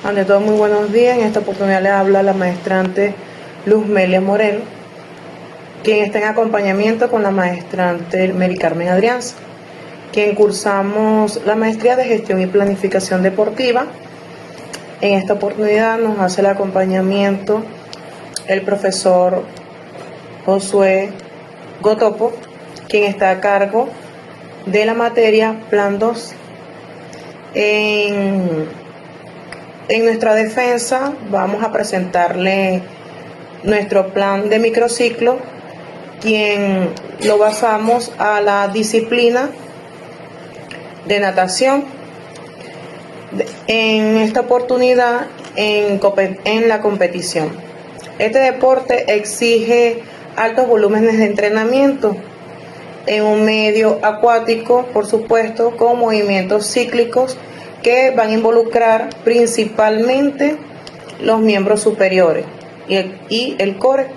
Ante todo, muy buenos días. En esta oportunidad le habla la maestrante Luzmelia Moreno, quien está en acompañamiento con la maestrante Mary Carmen Adrianza, quien cursamos la maestría de Gestión y Planificación Deportiva. En esta oportunidad nos hace el acompañamiento el profesor Josué Gotopo, quien está a cargo de la materia Plan 2. En nuestra defensa vamos a presentarle nuestro plan de microciclo, quien lo basamos a la disciplina de natación. En esta oportunidad en la competición. Este deporte exige altos volúmenes de entrenamiento en un medio acuático, por supuesto, con movimientos cíclicos que van a involucrar principalmente los miembros superiores y el core.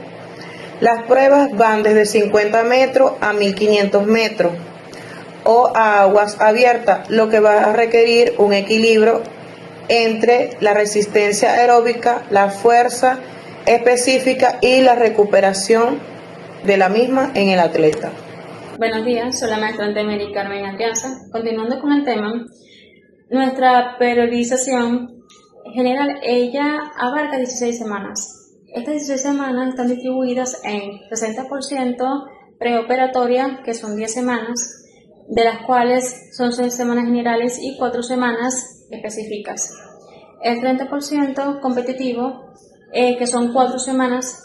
Las pruebas van desde 50 metros a 1500 metros o a aguas abiertas, lo que va a requerir un equilibrio entre la resistencia aeróbica, la fuerza específica y la recuperación de la misma en el atleta. Buenos días, soy la maestrante Mary Carmen Adrianza. Continuando con el tema, nuestra periodización general, ella abarca 16 semanas. Estas 16 semanas están distribuidas en 60% preoperatoria, que son 10 semanas, de las cuales son 6 semanas generales y 4 semanas específicas. El 30% competitivo, que son 4 semanas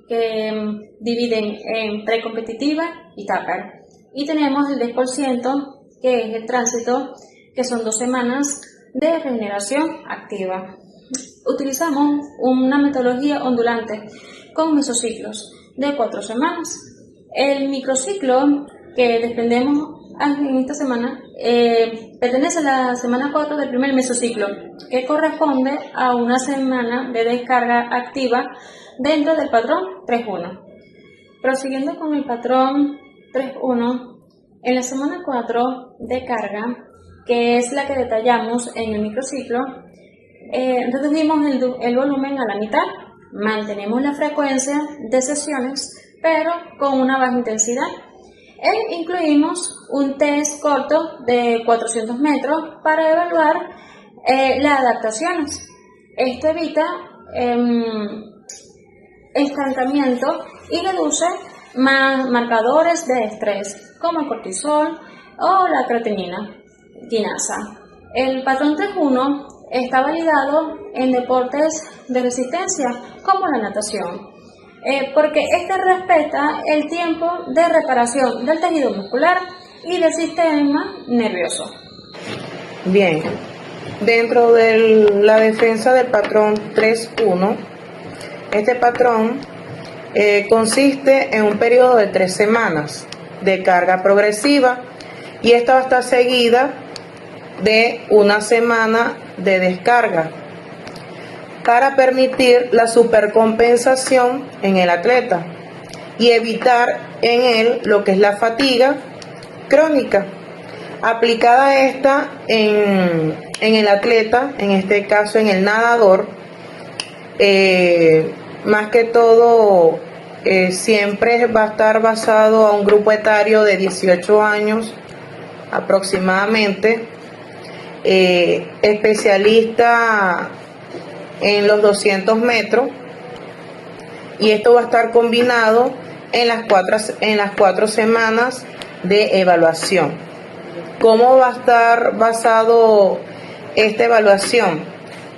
que dividen en precompetitiva y TAPER. Y tenemos el 10%, que es el tránsito, que son 2 semanas de regeneración activa. Utilizamos una metodología ondulante con mesociclos de 4 semanas. El microciclo que desprendemos en esta semana pertenece a la semana 4 del primer mesociclo, que corresponde a una semana de descarga activa dentro del patrón 3-1. Prosiguiendo con el patrón 3-1, en la semana 4 de carga, que es la que detallamos en el microciclo, reducimos el volumen a la mitad, mantenemos la frecuencia de sesiones, pero con una baja intensidad. E incluimos un test corto de 400 metros para evaluar las adaptaciones. Esto evita estancamiento y reduce más marcadores de estrés, como el cortisol o la creatinina quinasa. El patrón 3-1 está validado en deportes de resistencia, como la natación, porque este respeta el tiempo de reparación del tejido muscular y del sistema nervioso. Bien, dentro de la defensa del patrón 3-1, este patrón consiste en un periodo de 3 semanas de carga progresiva, y esta va a estar seguida de una semana de descarga para permitir la supercompensación en el atleta y evitar en él lo que es la fatiga crónica. Aplicada esta en el atleta, en este caso en el nadador, más que todo siempre va a estar basado a un grupo etario de 18 años aproximadamente, especialista en los 200 metros, y esto va a estar combinado en las cuatro semanas de evaluación. ¿Cómo va a estar basado esta evaluación?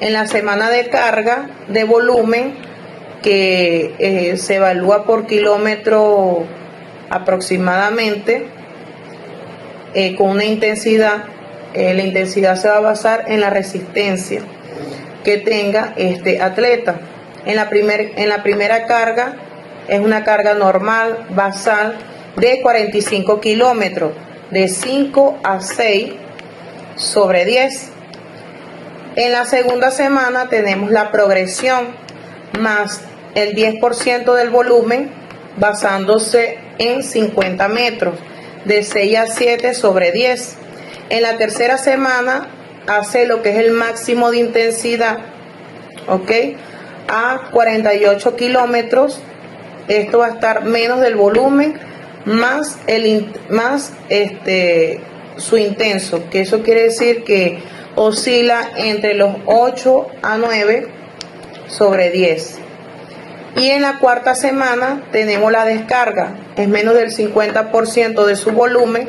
En la semana de carga de volumen, que se evalúa por kilómetro aproximadamente, con una intensidad. La intensidad se va a basar en la resistencia que tenga este atleta. En la primera carga es una carga normal, basal, de 45 kilómetros, de 5 a 6 sobre 10. En la segunda semana tenemos la progresión más el 10% del volumen, basándose en 50 metros, de 6 a 7 sobre 10. En la tercera semana hace lo que es el máximo de intensidad ¿ok? A 48 kilómetros. Esto va a estar menos del volumen más su intenso, que eso quiere decir que oscila entre los 8 a 9 sobre 10. Y en la cuarta semana tenemos la descarga, es menos del 50% de su volumen,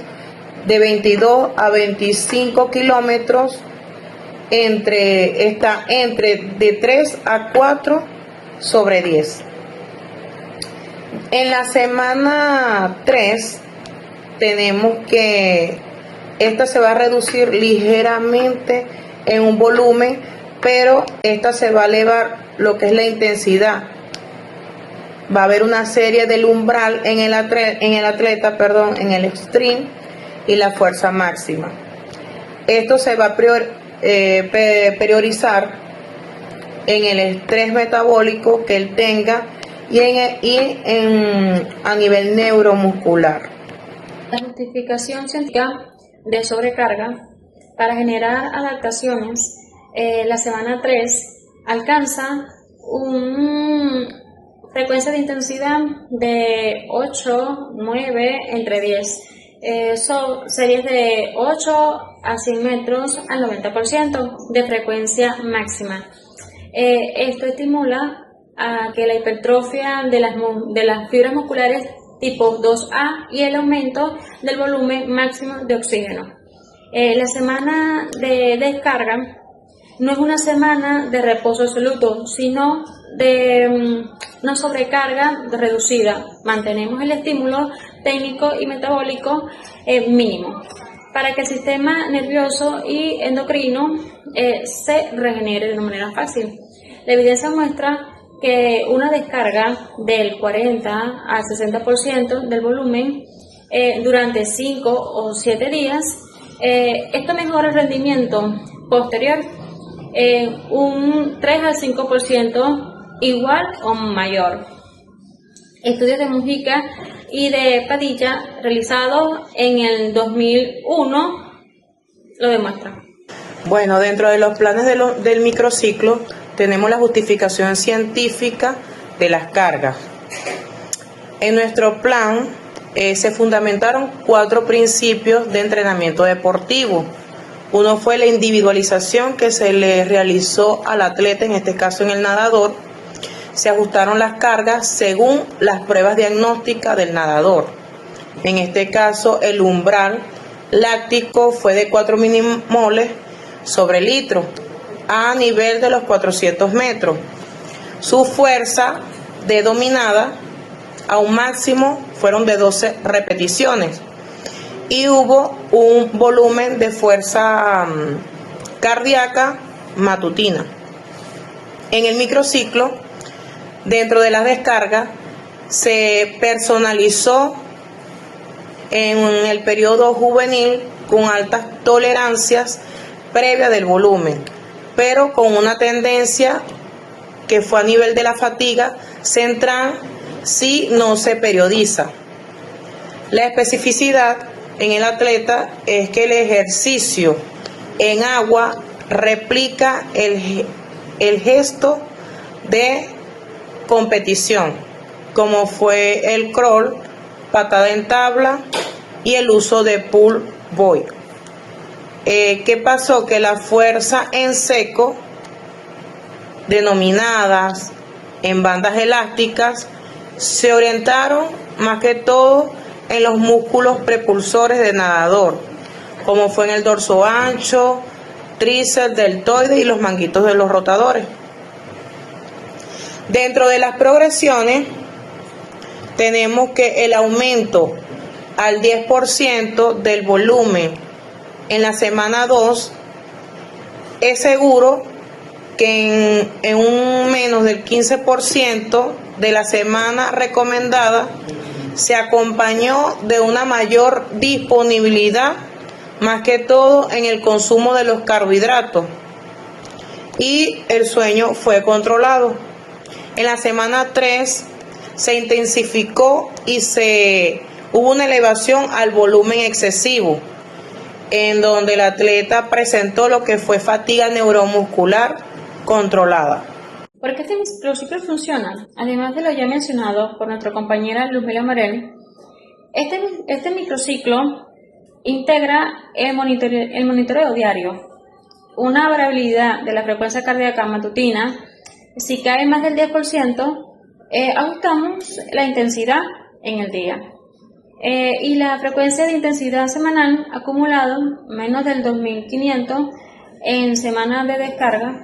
de 22 a 25 kilómetros, entre de 3 a 4 sobre 10. En la semana 3 tenemos que esta se va a reducir ligeramente en un volumen, pero esta se va a elevar lo que es la intensidad. Va a haber una serie del umbral en el atleta, en el extreme y la fuerza máxima. Esto se va a priorizar en el estrés metabólico que él tenga a nivel neuromuscular. La justificación científica de sobrecarga para generar adaptaciones, la semana 3 alcanza una frecuencia de intensidad de 8, 9, entre 10. Son series de 8 a 100 metros al 90% de frecuencia máxima. Esto estimula a que la hipertrofia de las fibras musculares tipo 2A y el aumento del volumen máximo de oxígeno. La semana de descarga no es una semana de reposo absoluto, sino de una sobrecarga reducida. Mantenemos el estímulo técnico y metabólico mínimo para que el sistema nervioso y endocrino se regenere de una manera fácil. La evidencia muestra que una descarga del 40 al 60% del volumen durante 5 o 7 días, esto mejora el rendimiento posterior un 3 al 5% igual o mayor. Estudios de Mujica y de Padilla realizados en el 2001 lo demuestran. Bueno, dentro de los planes del microciclo tenemos la justificación científica de las cargas. En nuestro plan se fundamentaron 4 principios de entrenamiento deportivo. Uno fue la individualización que se le realizó al atleta, en este caso en el nadador. Se ajustaron las cargas según las pruebas diagnósticas del nadador. En este caso, el umbral láctico fue de 4 milimoles sobre litro a nivel de los 400 metros. Su fuerza de dominada a un máximo fueron de 12 repeticiones. Y hubo un volumen de fuerza cardíaca matutina. En el microciclo, dentro de las descargas, se personalizó en el periodo juvenil con altas tolerancias previas del volumen, pero con una tendencia que fue a nivel de la fatiga central si no se periodiza. La especificidad en el atleta es que el ejercicio en agua replica el gesto de competición, como fue el crawl, patada en tabla y el uso de pull boy. ¿Qué pasó? Que la fuerza en seco, denominadas en bandas elásticas, se orientaron más que todo en los músculos prepulsores del nadador, como fue en el dorso ancho, tríceps, deltoides y los manguitos de los rotadores. Dentro de las progresiones tenemos que el aumento al 10% del volumen en la semana 2 es seguro que en un menos del 15% de la semana recomendada se acompañó de una mayor disponibilidad, más que todo en el consumo de los carbohidratos, y el sueño fue controlado. En la semana 3 se intensificó y hubo una elevación al volumen excesivo, en donde el atleta presentó lo que fue fatiga neuromuscular controlada. ¿Por qué este microciclo funciona? Además de lo ya mencionado por nuestra compañera Luzmila Morel, este microciclo integra el monitoreo diario, una variabilidad de la frecuencia cardíaca matutina. Si cae más del 10%, ajustamos la intensidad en el día. Y la frecuencia de intensidad semanal acumulado, menos del 2500 en semana de descarga,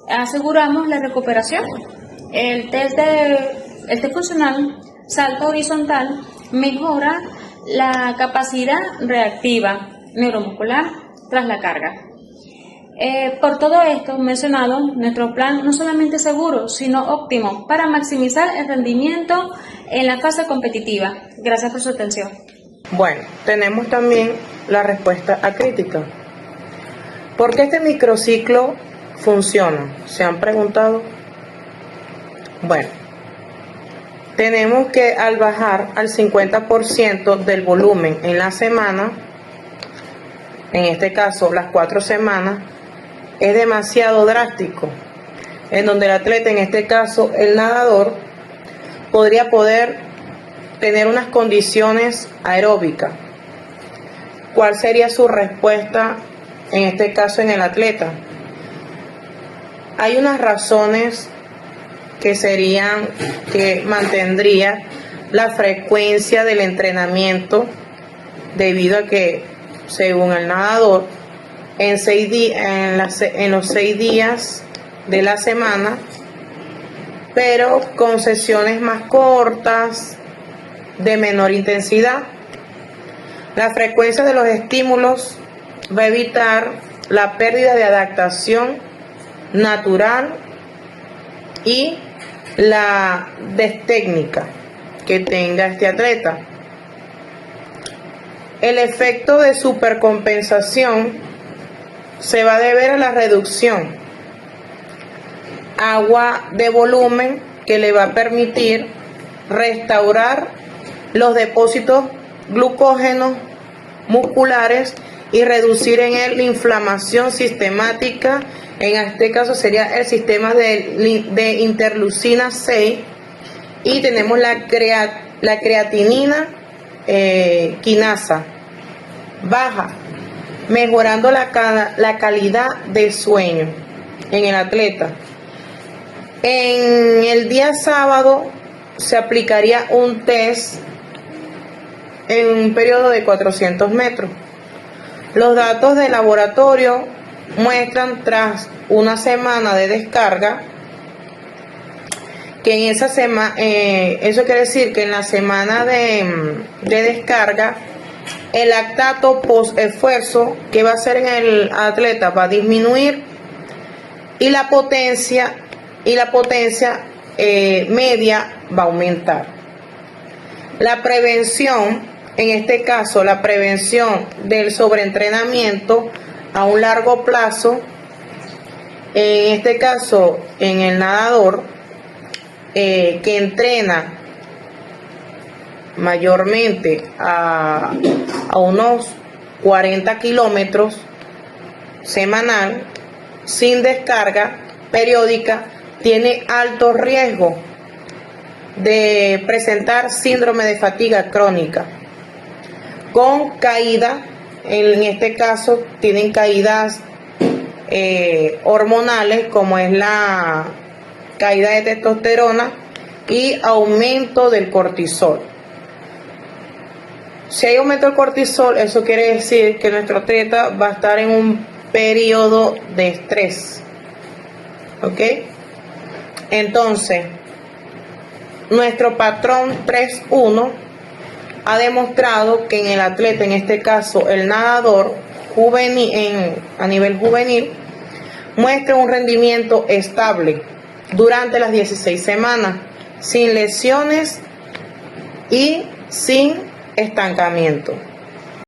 aseguramos la recuperación. El test funcional, salto horizontal, mejora la capacidad reactiva neuromuscular tras la carga. Por todo esto mencionado, nuestro plan no solamente es seguro, sino óptimo para maximizar el rendimiento en la fase competitiva. Gracias por su atención. Bueno, tenemos también la respuesta acrítica. ¿Por qué este microciclo funciona? ¿Se han preguntado? Bueno, tenemos que al bajar al 50% del volumen en la semana, en este caso las 4 semanas, es demasiado drástico, en donde el atleta, en este caso el nadador, podría poder tener unas condiciones aeróbicas. ¿Cuál sería su respuesta en este caso en el atleta? Hay unas razones que mantendría la frecuencia del entrenamiento, debido a que, según el nadador, en los 6 días de la semana, pero con sesiones más cortas, de menor intensidad, la frecuencia de los estímulos va a evitar la pérdida de adaptación natural y la destécnica que tenga este atleta. El efecto de supercompensación se va a deber a la reducción agua de volumen, que le va a permitir restaurar los depósitos glucógenos musculares y reducir en él la inflamación sistemática. En este caso sería el sistema de interleucina 6, y tenemos la creatinina quinasa baja, mejorando la calidad de sueño en el atleta. En el día sábado se aplicaría un test en un periodo de 400 metros. Los datos de laboratorio muestran, tras una semana de descarga, que en esa semana, eso quiere decir que en la semana de descarga, el lactato post esfuerzo que va a hacer en el atleta va a disminuir, y la potencia media va a aumentar. La prevención, en este caso la prevención del sobreentrenamiento a un largo plazo, en este caso en el nadador que entrena mayormente a unos 40 kilómetros semanal sin descarga periódica, tiene alto riesgo de presentar síndrome de fatiga crónica con caída. En este caso tienen caídas hormonales, como es la caída de testosterona y aumento del cortisol. Si hay aumento del cortisol, eso quiere decir que nuestro atleta va a estar en un periodo de estrés. ¿Ok? Entonces, nuestro patrón 3-1 ha demostrado que en el atleta, en este caso el nadador a nivel juvenil, muestra un rendimiento estable durante las 16 semanas, sin lesiones y sin estancamiento.